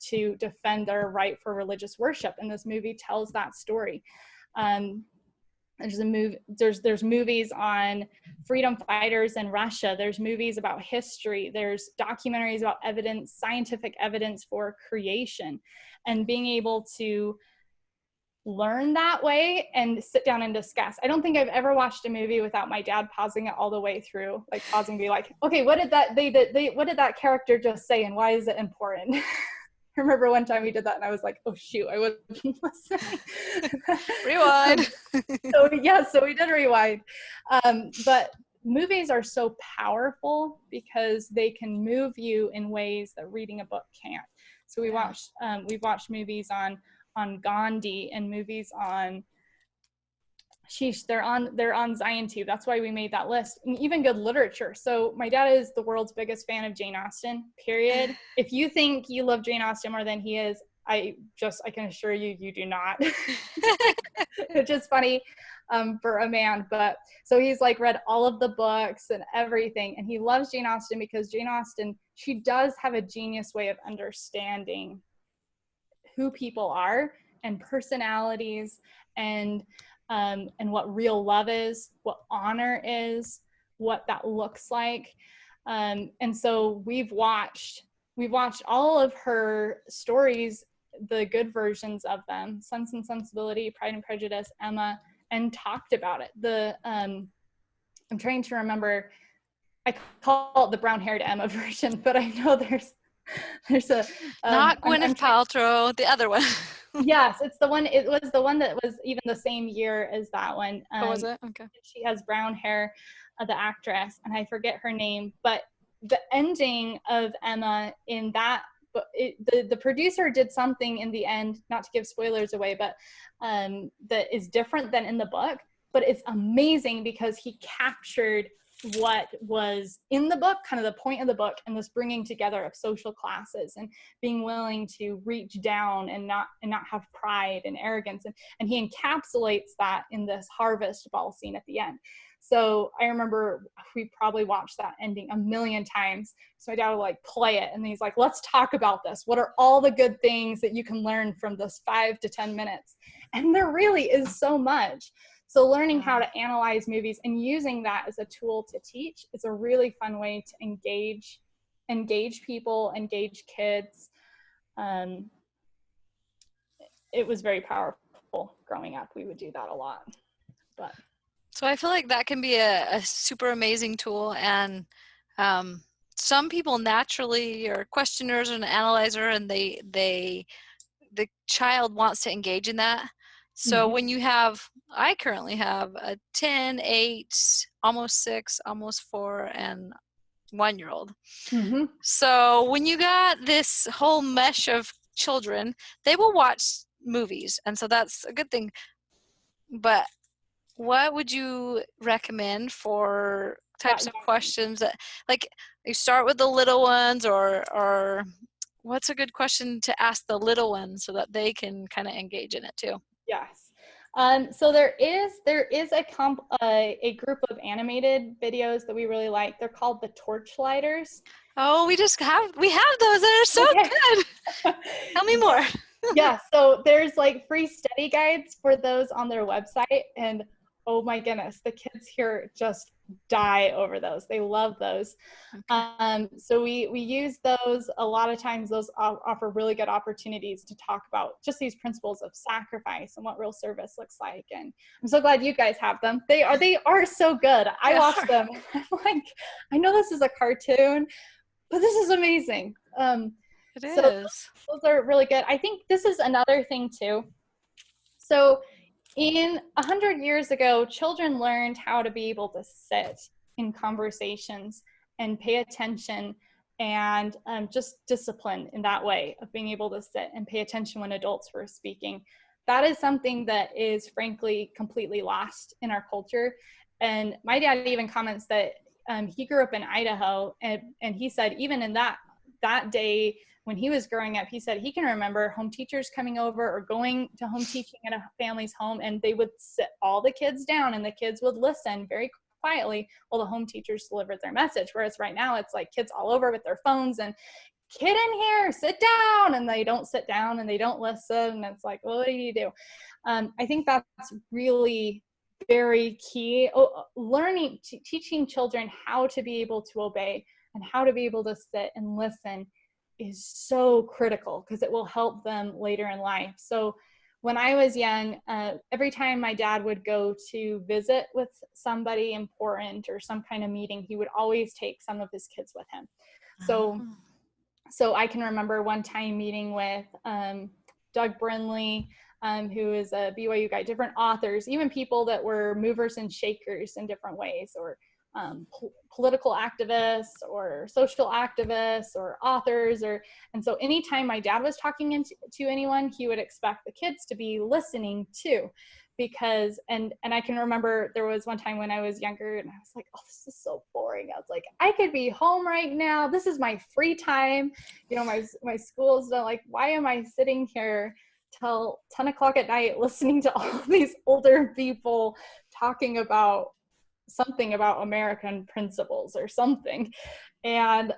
to defend their right for religious worship. And this movie tells that story. There's movies on freedom fighters in Russia. There's movies about history. There's documentaries about evidence, scientific evidence for creation, and being able to learn that way and sit down and discuss. I don't think I've ever watched a movie without my dad pausing it all the way through, like pausing, be like, okay, what did that character just say, and why is it important? I remember one time we did that and I was like, oh shoot, I wasn't listening. Rewind. So we did rewind. But movies are so powerful because they can move you in ways that reading a book can't. So we've watched movies on Gandhi, and movies on they're on ZionTube. That's why we made that list. And even good literature. So my dad is the world's biggest fan of Jane Austen, period. If you think you love Jane Austen more than he is, I can assure you, you do not. Which is funny for a man. But so he's like read all of the books and everything. And he loves Jane Austen because Jane Austen, she does have a genius way of understanding who people are and personalities, and what real love is, what honor is, what that looks like. And so we've watched all of her stories, the good versions of them, Sense and Sensibility, Pride and Prejudice, Emma, and talked about it. I'm trying to remember, I call it the brown-haired Emma version, but I know there's a not Gwyneth Paltrow, the other one. Yes, it was the one that was even the same year as that one. Was it? Okay. She has brown hair, the actress, and I forget her name, but the ending of Emma in that, the producer did something in the end, not to give spoilers away, but that is different than in the book, but it's amazing because he captured what was in the book, kind of the point of the book, and this bringing together of social classes and being willing to reach down and not have pride and arrogance, and he encapsulates that in this harvest ball scene at the end. So I remember we probably watched that ending a million times. So my dad would like play it, and he's like, let's talk about this. What are all the good things that you can learn from this 5 to 10 minutes? And there really is so much. So learning how to analyze movies and using that as a tool to teach is a really fun way to engage people, engage kids. It was very powerful growing up. We would do that a lot. But so I feel like that can be a super amazing tool, and some people naturally are questioners and analyzer, and the child wants to engage in that. So when you have, I currently have a 10, 8, almost 6, almost 4, and 1-year-old. So when you got this whole mesh of children, they will watch movies, and so that's a good thing. But what would you recommend for types of questions that, like, you start with the little ones, or what's a good question to ask the little ones so that they can kind of engage in it too? Yes. So there is a group of animated videos that we really like. They're called the Torchlighters. Oh, we have those that are so good. Tell me more. Yeah, so there's like free study guides for those on their website, and oh my goodness, the kids here just die over those. They love those. So we use those a lot of times. Those offer really good opportunities to talk about just these principles of sacrifice and what real service looks like. And I'm so glad you guys have them. They are so good. I watch them. I'm like, I know this is a cartoon, but this is amazing. It is. Those are really good. I think this is another thing too. So 100 years ago, children learned how to be able to sit in conversations and pay attention, and just discipline in that way of being able to sit and pay attention when adults were speaking. That is something that is frankly completely lost in our culture. And my dad even comments that he grew up in Idaho, and he said even in that day when he was growing up, he said he can remember home teachers coming over or going to home teaching at a family's home, and they would sit all the kids down and the kids would listen very quietly while the home teachers delivered their message. Whereas right now it's like kids all over with their phones and, "Kid in here, sit down," and they don't sit down and they don't listen. And it's like, well, what do you do? I think that's really very key. Teaching children how to be able to obey and how to be able to sit and listen is so critical, because it will help them later in life. So when I was young, every time my dad would go to visit with somebody important or some kind of meeting, he would always take some of his kids with him. So I can remember one time meeting with Doug Brindley, who is a BYU guy, different authors, even people that were movers and shakers in different ways, or political activists or social activists or authors. And so anytime my dad was talking to anyone, he would expect the kids to be listening too, because, and I can remember there was one time when I was younger and I was like, oh, this is so boring. I was like, I could be home right now. This is my free time. You know, my school's done. Like, why am I sitting here till 10 o'clock at night listening to all these older people talking about something about American principles or something? And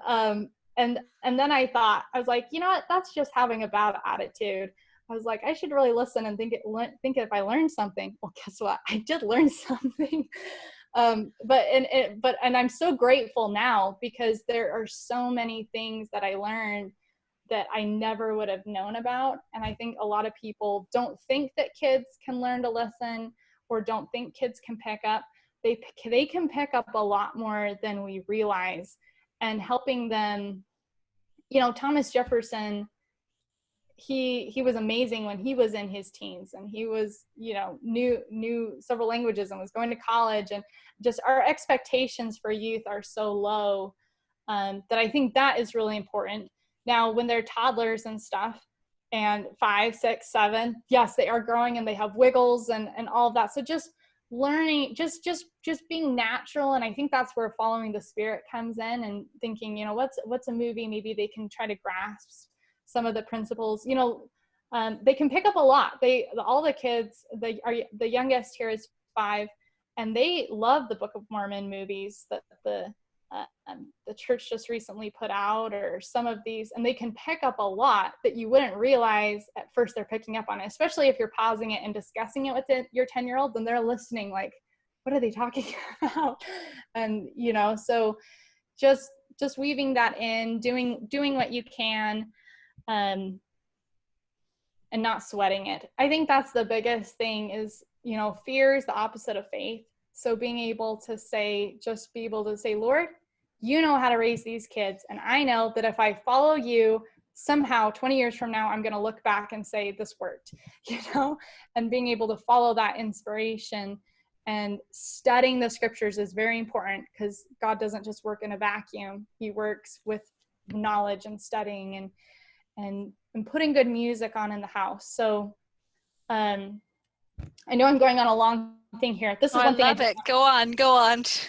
then I thought, I was like, you know what, that's just having a bad attitude. I was like, I should really listen and think if I learned something. Well, guess what? I did learn something. But I'm so grateful now, because there are so many things that I learned that I never would have known about. And I think a lot of people don't think that kids can learn to listen, or don't think kids can pick up. They can pick up a lot more than we realize. And helping them, you know, Thomas Jefferson, he was amazing when he was in his teens, and he was, you know, knew several languages and was going to college. And just our expectations for youth are so low, that I think that is really important. Now, when they're toddlers and stuff, and 5, 6, 7, yes, they are growing and they have wiggles and all of that. So just learning, just being natural. And I think that's where following the Spirit comes in, and thinking, you know, what's a movie maybe they can try to grasp some of the principles. You know, they can pick up a lot. All the kids, the youngest here is 5, and they love the Book of Mormon movies, the the church just recently put out, or some of these, and they can pick up a lot that you wouldn't realize at first they're picking up on it, especially if you're pausing it and discussing it with your 10-year-old, then they're listening like, what are they talking about? And, so just weaving that in, doing what you can, and not sweating it. I think that's the biggest thing is, fear is the opposite of faith. So being able to say, Lord, you know how to raise these kids. And I know that if I follow you, somehow 20 years from now, I'm going to look back and say this worked, and being able to follow that inspiration. And studying the scriptures is very important, because God doesn't just work in a vacuum. He works with knowledge and studying and putting good music on in the house. So I know I'm going on a long thing here. This is one thing. I love it. Go on. This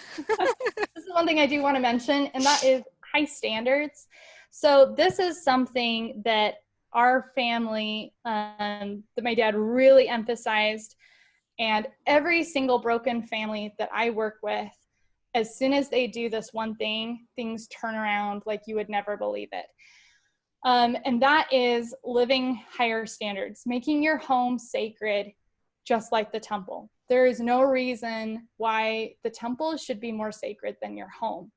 is one thing I do want to mention, and that is high standards. So this is something that our family, that my dad really emphasized, and every single broken family that I work with, as soon as they do this one thing, things turn around like you would never believe it. And that is living higher standards, making your home sacred, just like the temple. There is no reason why the temple should be more sacred than your home.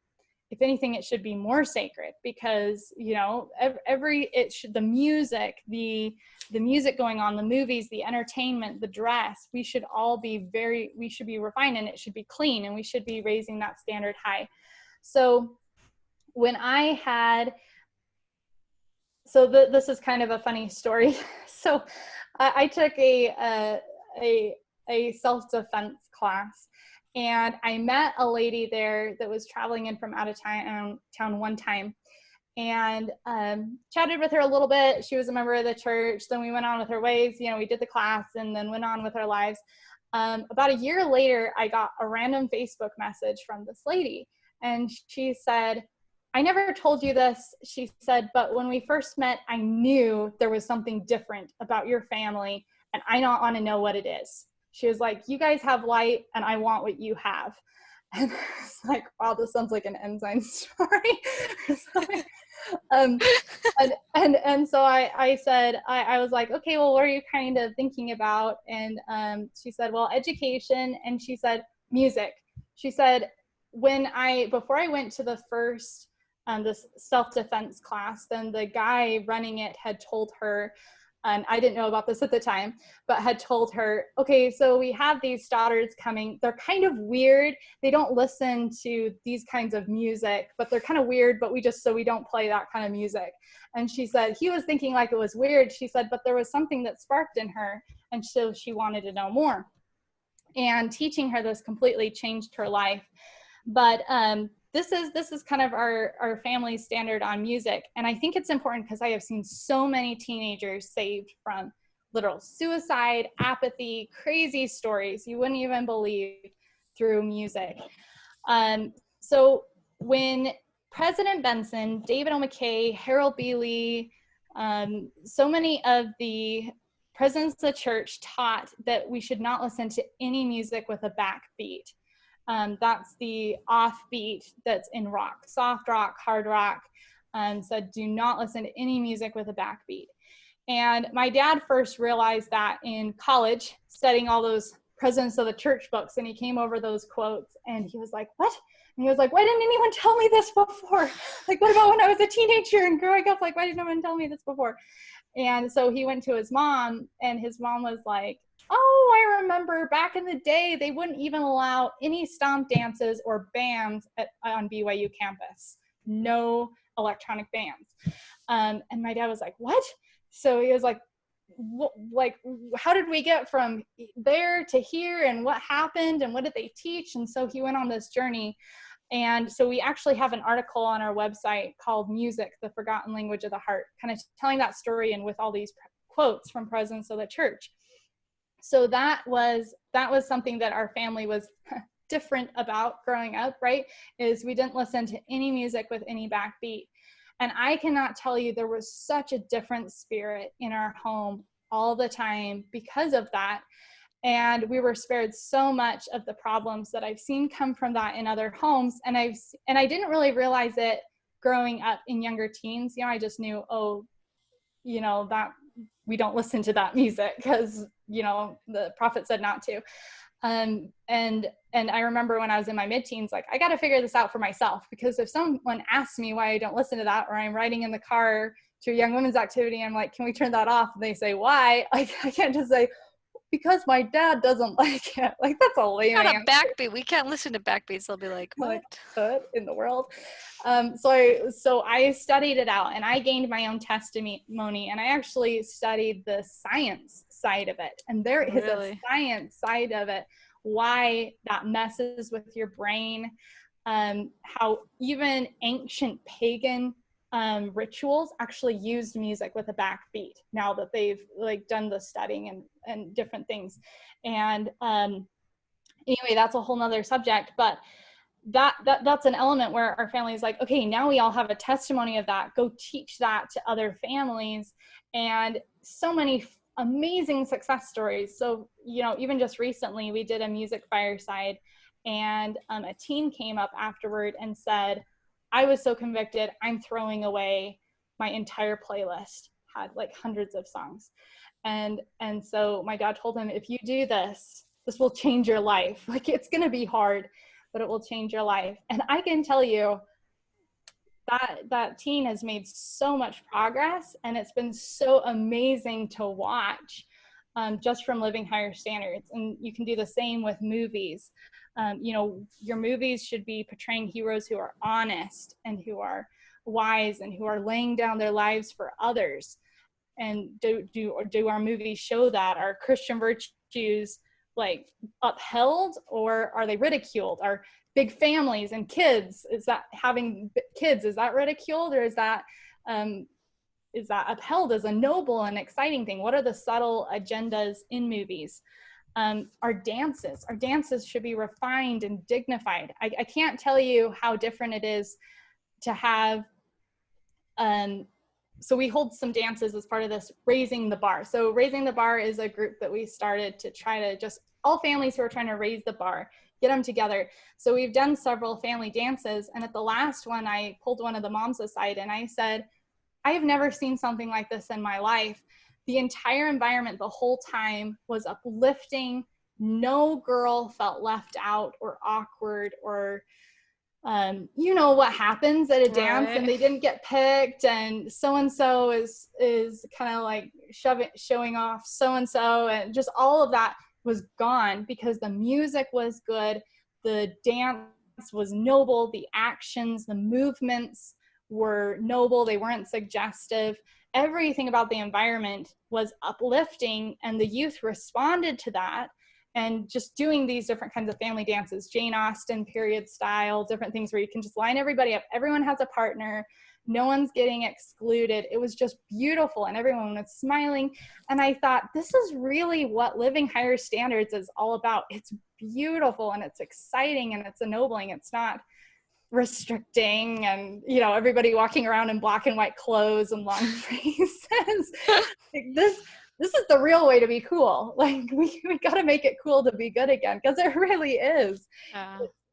If anything, it should be more sacred, because, the music, the music going on, the movies, the entertainment, the dress, we should be refined, and it should be clean, and we should be raising that standard high. So when this is kind of a funny story. So I took a self-defense class, and I met a lady there that was traveling in from out of town one time, and chatted with her a little bit. She was a member of the church. Then we went on with our ways. We did the class and then went on with our lives. About a year later, I got a random Facebook message from this lady, and she said, I never told you this, she said, but when we first met, I knew there was something different about your family, and I don't want to know what it is. She was like, you guys have light, and I want what you have. And it's like, wow, this sounds like an Ensign story. And so I said, I was like, okay, well, what are you kind of thinking about? And she said, well, education. And she said, music. She said, before I went to the first this self-defense class, then the guy running it had told her, and I didn't know about this at the time, but had told her, okay, so we have these Stoddards coming. They're kind of weird. They don't listen to these kinds of music, but they're kind of weird, but we don't play that kind of music. And she said, he was thinking like it was weird. She said, but there was something that sparked in her, and so she wanted to know more. And teaching her this completely changed her life. But this is kind of our family's standard on music. And I think it's important because I have seen so many teenagers saved from literal suicide, apathy, crazy stories you wouldn't even believe through music. So when President Benson, David O. McKay, Harold B. Lee, so many of the presidents of the church taught that we should not listen to any music with a backbeat. That's the offbeat that's in rock, soft rock, hard rock. Said, do not listen to any music with a backbeat. And my dad first realized that in college, studying all those presidents of the church books, and he came over those quotes, and he was like, what? And he was like, why didn't anyone tell me this before? Like, what about when I was a teenager and growing up? Like, why didn't anyone tell me this before? And so he went to his mom, and his mom was like, oh, I remember back in the day, they wouldn't even allow any stomp dances or bands on BYU campus. No electronic bands. And my dad was like, what? So he was like, how did we get from there to here, and what happened, and what did they teach? And so he went on this journey. And so we actually have an article on our website called Music, the Forgotten Language of the Heart, kind of telling that story and with all these quotes from presidents of the church. So that was something that our family was different about growing up, right? Is we didn't listen to any music with any backbeat. And I cannot tell you, there was such a different spirit in our home all the time because of that. And we were spared so much of the problems that I've seen come from that in other homes. And I didn't really realize it growing up in younger teens. You know, I just knew, oh, you know, that we don't listen to that music because, you know, the prophet said not to. And I remember when I was in my mid-teens, like, I got to figure this out for myself, because if someone asks me why I don't listen to that, or I'm riding in the car to a young women's activity, I'm like, can we turn that off? And they say, why? I can't just say, because my dad doesn't like it. Like, that's a lame Got a answer. backbeat. We can't listen to backbeats. They'll be like, what? What in the world? So I studied it out, and I gained my own testimony, and I actually studied the science side of it. And there is a science side of it, why that messes with your brain, how even ancient pagan rituals actually used music with a backbeat, now that they've like done the studying and different things. And anyway, that's a whole nother subject, but that's an element where our family is like, okay, now we all have a testimony of that. Go teach that to other families. And so many amazing success stories. So, you know, even just recently we did a music fireside, and a teen came up afterward and said, I was so convicted, I'm throwing away my entire playlist. Had like hundreds of songs. And so my dad told him, if you do this will change your life. Like, it's going to be hard, but it will change your life. And I can tell you that teen has made so much progress, and it's been so amazing to watch, just from living higher standards. And you can do the same with movies. You know, your movies should be portraying heroes who are honest and who are wise and who are laying down their lives for others. And do our movies show that? Are Christian virtues like upheld, or are they ridiculed? Are big families and kids, is that having kids, is that ridiculed, or is that upheld as a noble and exciting thing? What are the subtle agendas in movies? Our dances should be refined and dignified. I can't tell you how different it is to have so we hold some dances as part of this Raising the Bar. So Raising the Bar is a group that we started to try to just, all families who are trying to raise the bar, get them together. So we've done several family dances. And at the last one, I pulled one of the moms aside and I said, I have never seen something like this in my life. The entire environment the whole time was uplifting. No girl felt left out or awkward, or you know what happens at a dance, and they didn't get picked, and so-and-so is kind of like showing off so-and-so, and just all of that was gone because the music was good, the dance was noble, the actions, the movements were noble, they weren't suggestive. Everything about the environment was uplifting, and the youth responded to that. And just doing these different kinds of family dances, Jane Austen period style, different things where you can just line everybody up. Everyone has a partner. No one's getting excluded. It was just beautiful, and everyone was smiling. And I thought, this is really what living higher standards is all about. It's beautiful, and it's exciting, and it's ennobling. It's not restricting, and, you know, everybody walking around in black and white clothes and long faces. Like, this is the real way to be cool. Like, we got to make it cool to be good again, because it really is.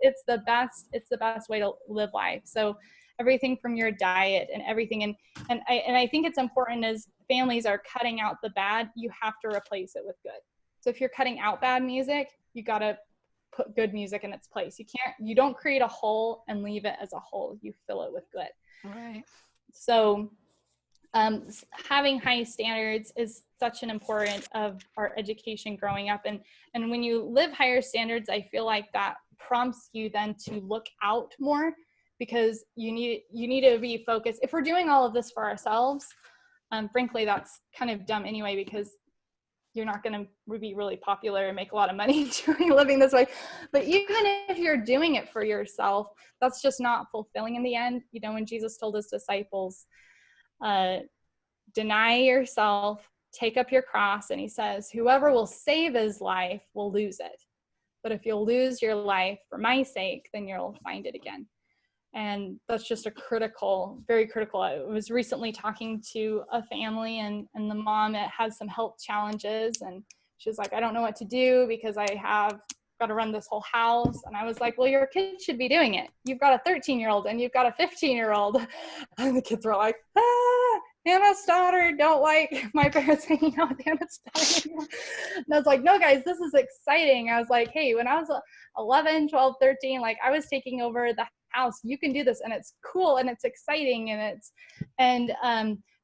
It's the best way to live life. So everything from your diet and everything. And I think it's important, as families are cutting out the bad, you have to replace it with good. So if you're cutting out bad music, you got to put good music in its place. You don't create a hole and leave it as a hole. You fill it with good. Right. So having high standards is such an important of our education growing up. And when you live higher standards, I feel like that prompts you then to look out more, because you need to be focused. If we're doing all of this for ourselves, frankly, that's kind of dumb anyway, because you're not going to be really popular and make a lot of money living this way. But even if you're doing it for yourself, that's just not fulfilling in the end. You know, when Jesus told his disciples, deny yourself, take up your cross, and he says, whoever will save his life will lose it. But if you'll lose your life for my sake, then you'll find it again. And that's just very critical. I was recently talking to a family, and the mom has some health challenges, and She's like, I don't know what to do because I have got to run this whole house. And I was like, well, your kids should be doing it. You've got a 13-year-old and you've got a 15-year-old. And the kids were like, Hannah Stoddard, don't like my parents hanging out with Hannah Stoddard. And I was like, no, guys, this is exciting. I was like, hey, when I was 11, 12, 13, like I was taking over the house. You can do this, and it's cool, and it's exciting,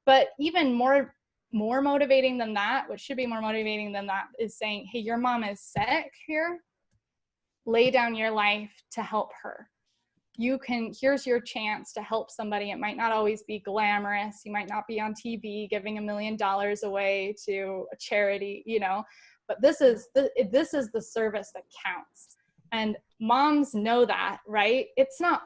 but even more motivating than that, what should be more motivating than that, is saying, hey, your mom is sick here. Lay down your life to help her. Here's your chance to help somebody. It might not always be glamorous. You might not be on TV giving $1 million away to a charity, but this is the service that counts. And moms know that, right? It's not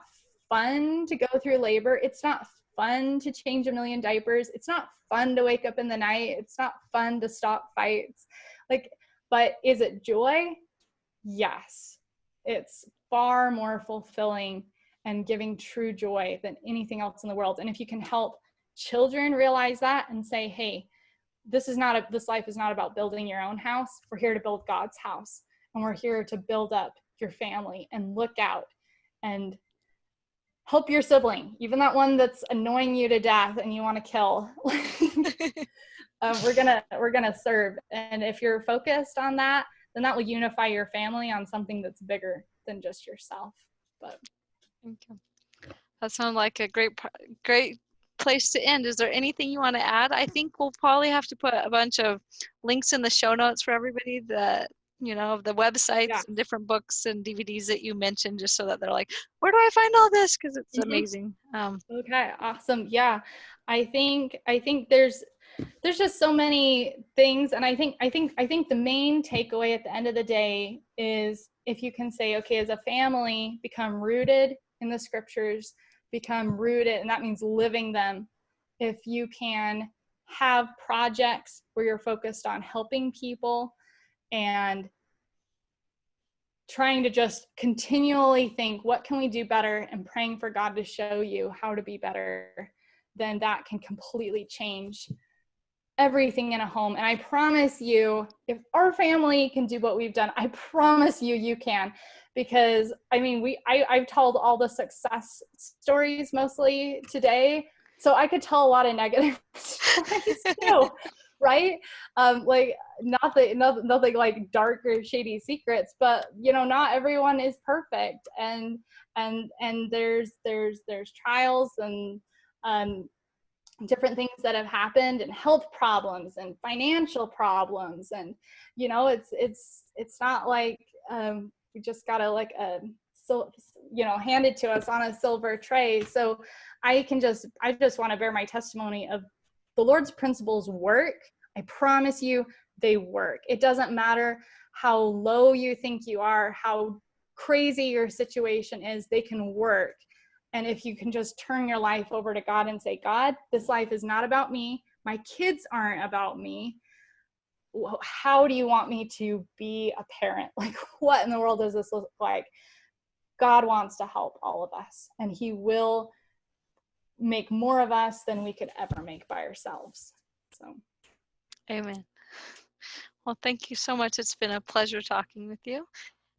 fun to go through labor. It's not fun to change 1 million diapers. It's not fun to wake up in the night. It's not fun to stop fights. But is it joy? Yes. It's far more fulfilling and giving true joy than anything else in the world. And if you can help children realize that and say, hey, this life is not about building your own house. We're here to build God's house. And we're here to build up your family and look out and help your sibling, even that one that's annoying you to death and you want to kill. We're gonna serve. And if you're focused on that, then that will unify your family on something that's bigger than just yourself. But thank you. That sounds like a great place to end. Is there anything you want to add? I think we'll probably have to put a bunch of links in the show notes for everybody that, of the websites and different books and DVDs that you mentioned, just so that they're like, where do I find all this? Because it's amazing. Okay, awesome. Yeah, I think there's just so many things, and I think the main takeaway at the end of the day is, if you can say, okay, as a family, become rooted in the scriptures, become rooted, and that means living them. If you can have projects where you're focused on helping people and trying to just continually think, what can we do better, and praying for God to show you how to be better, then that can completely change everything in a home. And I promise you, if our family can do what we've done, I promise you can. Because I've told all the success stories mostly today, so I could tell a lot of negative stories too, right? Nothing like dark or shady secrets, but not everyone is perfect, and there's trials and different things that have happened, and health problems and financial problems, and it's not like we just gotta hand it to us on a silver tray. So I just want to bear my testimony of the Lord's principles work. I promise you they work. It doesn't matter how low you think you are, how crazy your situation is, they can work. And if you can just turn your life over to God and say, God, this life is not about me. My kids aren't about me. How do you want me to be a parent? What in the world does this look like? God wants to help all of us, and he will make more of us than we could ever make by ourselves. So, amen. Well, thank you so much. It's been a pleasure talking with you,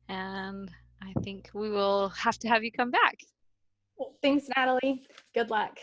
and I think we will have to have you come back. Well, thanks, Natalie. Good luck.